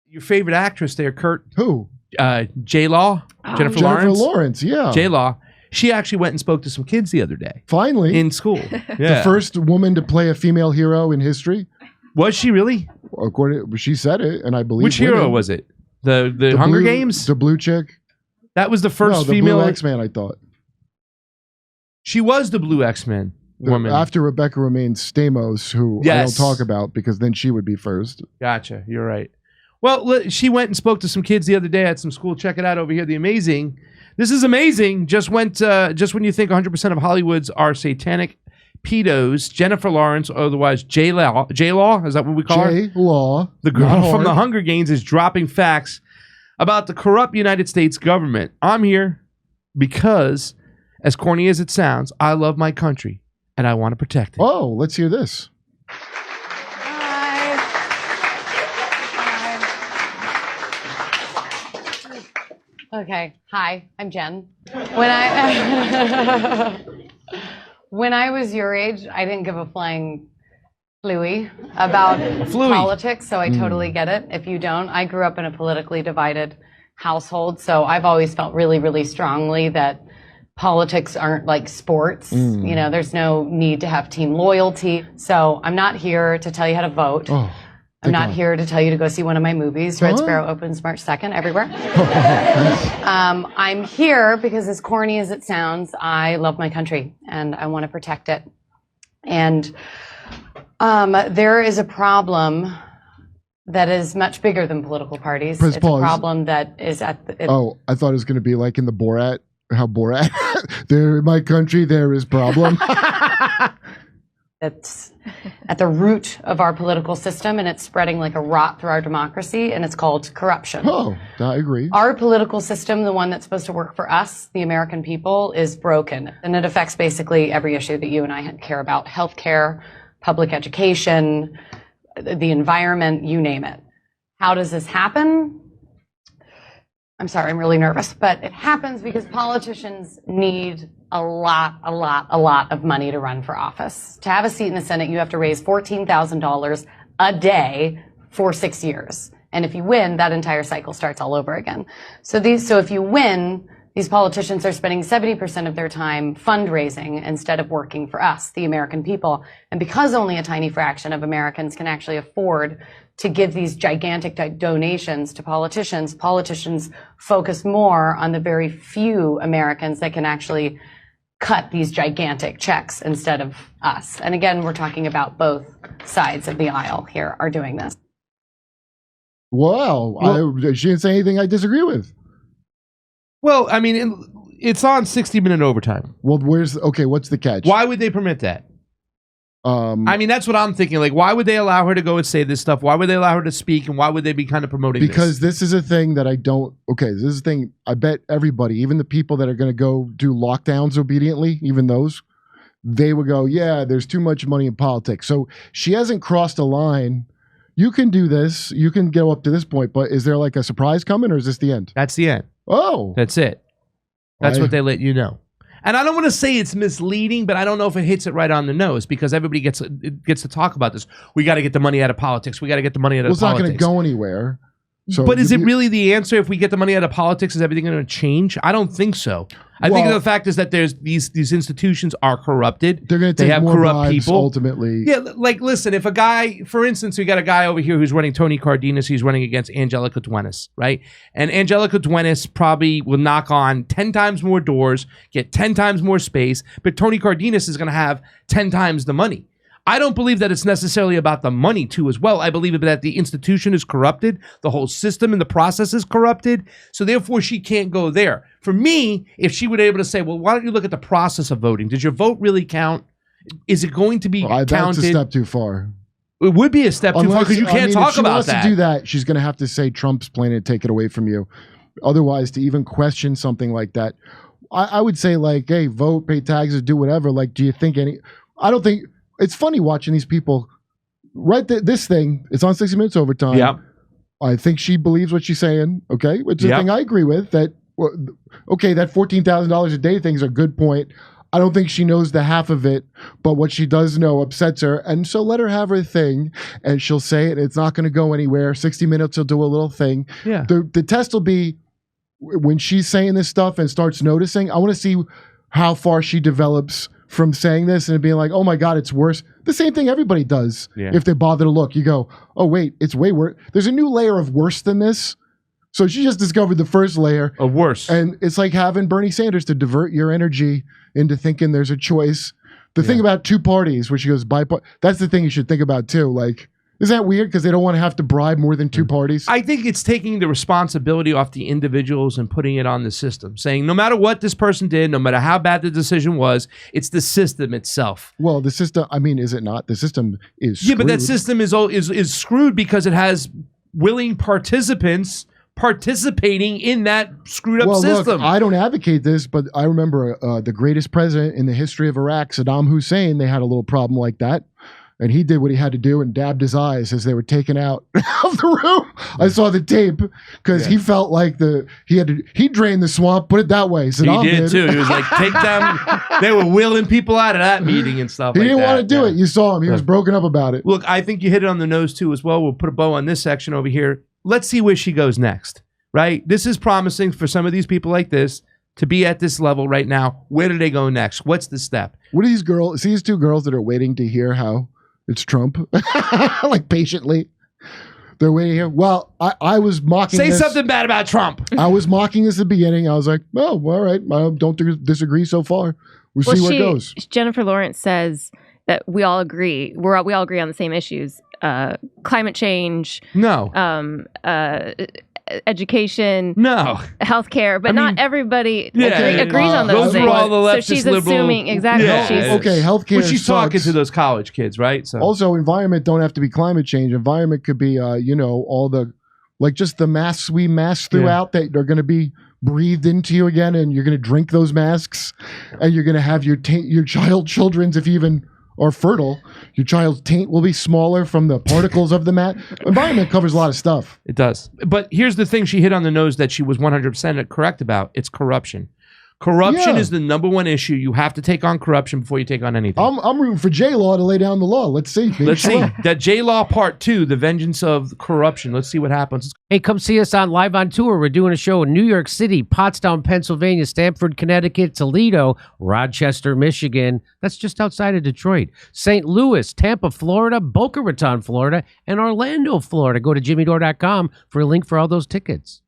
your favorite actress there, Kurt. Who? J-Law. Jennifer Lawrence, yeah. J-Law. She actually went and spoke to some kids the other day. Finally. In school. The first woman to play a female hero in history. Was she really? According, she said it, and I believe. Which hero was it? The Hunger Games? The blue chick? That was the first the female blue X-Man, I thought. She was the blue X-Men woman. After Rebecca Romaine Stamos, who I don't talk about because then she would be first. Gotcha. You're right. Well, she went and spoke to some kids the other day at some school. Check it out over here. The Amazing. This is amazing. Just when you think 100% of Hollywoods are satanic pedos, Jennifer Lawrence, otherwise J-Law, is that what we call her? J-Law. The girl from the Hunger Games is dropping facts about the corrupt United States government. I'm here because, as corny as it sounds, I love my country and I want to protect it. Oh, let's hear this. Okay. Hi, I'm Jen. When I was your age, I didn't give a flying flooey about politics, so I totally get it. If you don't, I grew up in a politically divided household, so I've always felt really, really strongly that politics aren't like sports. You know, there's no need to have team loyalty. So I'm not here to tell you how to vote. I'm not here to tell you to go see one of my movies. Red Sparrow opens March 2nd everywhere. I'm here because, as corny as it sounds, I love my country and I want to protect it. And there is a problem that is much bigger than political parties. It's a problem that is at the... I thought it was going to be like in the Borat, how Borat, there in my country, there is problem. That's at the root of our political system, and it's spreading like a rot through our democracy, and it's called corruption. Oh, I agree. Our political system, the one that's supposed to work for us, the American people, is broken, and it affects basically every issue that you and I care about: healthcare, public education, the environment, you name it. How does this happen? I'm sorry, I'm really nervous, but it happens because politicians need a lot of money to run for office. To have a seat in the Senate, you have to raise $14,000 a day for 6 years. And if you win, that entire cycle starts all over again. So if you win, these politicians are spending 70% of their time fundraising instead of working for us, the American people. And because only a tiny fraction of Americans can actually afford to give these gigantic donations to politicians, politicians focus more on the very few Americans that can actually cut these gigantic checks instead of us. And again, we're talking about both sides of the aisle here are doing this. Wow. She didn't say anything I disagree with. Well, I mean, it's on 60-minute overtime. Well, what's the catch? Why would they permit that? I mean, that's what I'm thinking. Like, why would they allow her to go and say this stuff? Why would they allow her to speak? And why would they be kind of promoting this? Because this is a thing that I don't... Okay, this is a thing I bet everybody, even the people that are going to go do lockdowns obediently, even those, they would go, yeah, there's too much money in politics. So she hasn't crossed a line. You can do this. You can go up to this point. But is there like a surprise coming, or is this the end? That's the end. Oh. That's it. That's what they let you know. And I don't want to say it's misleading, but I don't know if it hits it right on the nose because everybody gets to talk about this. We got to get the money out of politics. We got to get the money out of politics. Well, it's not going to go anywhere. So but is it really the answer? If we get the money out of politics, is everything going to change? I don't think so. I think the fact is that there's these institutions are corrupted. They're going to take more bribes ultimately. Yeah, like listen, if a guy, for instance, we got a guy over here who's running Tony Cardenas. He's running against Angelica Duenas, right? And Angelica Duenas probably will knock on 10 times more doors, get 10 times more space, but Tony Cardenas is going to have 10 times the money. I don't believe that it's necessarily about the money too as well. I believe that the institution is corrupted. The whole system and the process is corrupted. So therefore she can't go there. For me, if she would be able to say, well, why don't you look at the process of voting? Did your vote really count? Is it going to be counted? That's a step too far. It would be a step too far because you can't talk about that. If she wants to do that, she's going to have to say Trump's planning to take it away from you. Otherwise, to even question something like that, I would say like, hey, vote, pay taxes, do whatever. Like, do you think I don't think... It's funny watching these people write this thing. It's on 60 Minutes Overtime. Yeah. I think she believes what she's saying. Okay. Which is the thing I agree with. That, okay, that $14,000 a day thing is a good point. I don't think she knows the half of it, but what she does know upsets her. And so let her have her thing, and she'll say it. It's not going to go anywhere. 60 Minutes will do a little thing. Yeah. The test will be when she's saying this stuff and starts noticing. I want to see how far she develops from saying this and being like, oh my God, it's worse. The same thing everybody does. Yeah. If they bother to look, you go, oh wait, it's way worse. There's a new layer of worse than this. So she just discovered the first layer of worse. And it's like having Bernie Sanders to divert your energy into thinking there's a choice. The thing about two parties, where she goes, that's the thing you should think about too. Like, is that weird? Because they don't want to have to bribe more than two parties. I think it's taking the responsibility off the individuals and putting it on the system, saying no matter what this person did, no matter how bad the decision was, it's the system itself. Well, the system, I mean, is it not? The system is screwed. Yeah, but that system is screwed because it has willing participants participating in that screwed up system. Look, I don't advocate this, but I remember the greatest president in the history of Iraq, Saddam Hussein, they had a little problem like that. And he did what he had to do and dabbed his eyes as they were taken out of the room. I saw the tape because he felt like he drained the swamp, put it that way. Saddam he did too. He was like, take them. They were wheeling people out of that meeting and stuff. He didn't want to do it. You saw him. He was broken up about it. Look, I think you hit it on the nose too as well. We'll put a bow on this section over here. Let's see where she goes next, right? This is promising for some of these people like this to be at this level right now. Where do they go next? What's the step? What are these girls? See these two girls that are waiting to hear how it's Trump, like patiently. They're waiting here. Well, I was mocking Say this. something bad about Trump. I was mocking this at the beginning. I was like, oh, all right. I don't disagree so far. We'll see where it goes. Jennifer Lawrence says that we all agree. We all agree on the same issues. Climate change. No. Education. No. Healthcare. But not everybody agrees on those those things. are all the leftist so she's liberal, assuming exactly. Okay, healthcare. Well, she's talking to those college kids, right? So also, environment don't have to be climate change. Environment could be, all the, like just the masks we mask throughout that are going to be breathed into you again, and you're going to drink those masks, and you're going to have your children's, if you even are fertile, your child's taint will be smaller from the particles of the mat. Environment covers a lot of stuff. it does. But here's the thing she hit on the nose that she was 100% correct about. It's corruption. Corruption is the number one issue. You have to take on corruption before you take on anything. I'm rooting for J-Law to lay down the law. Let's see. Let's see. That J-Law Part 2, The Vengeance of Corruption. Let's see what happens. Hey, come see us on Live on Tour. We're doing a show in New York City, Pottstown, Pennsylvania, Stamford, Connecticut, Toledo, Rochester, Michigan. That's just outside of Detroit. St. Louis, Tampa, Florida, Boca Raton, Florida, and Orlando, Florida. Go to jimmydore.com for a link for all those tickets.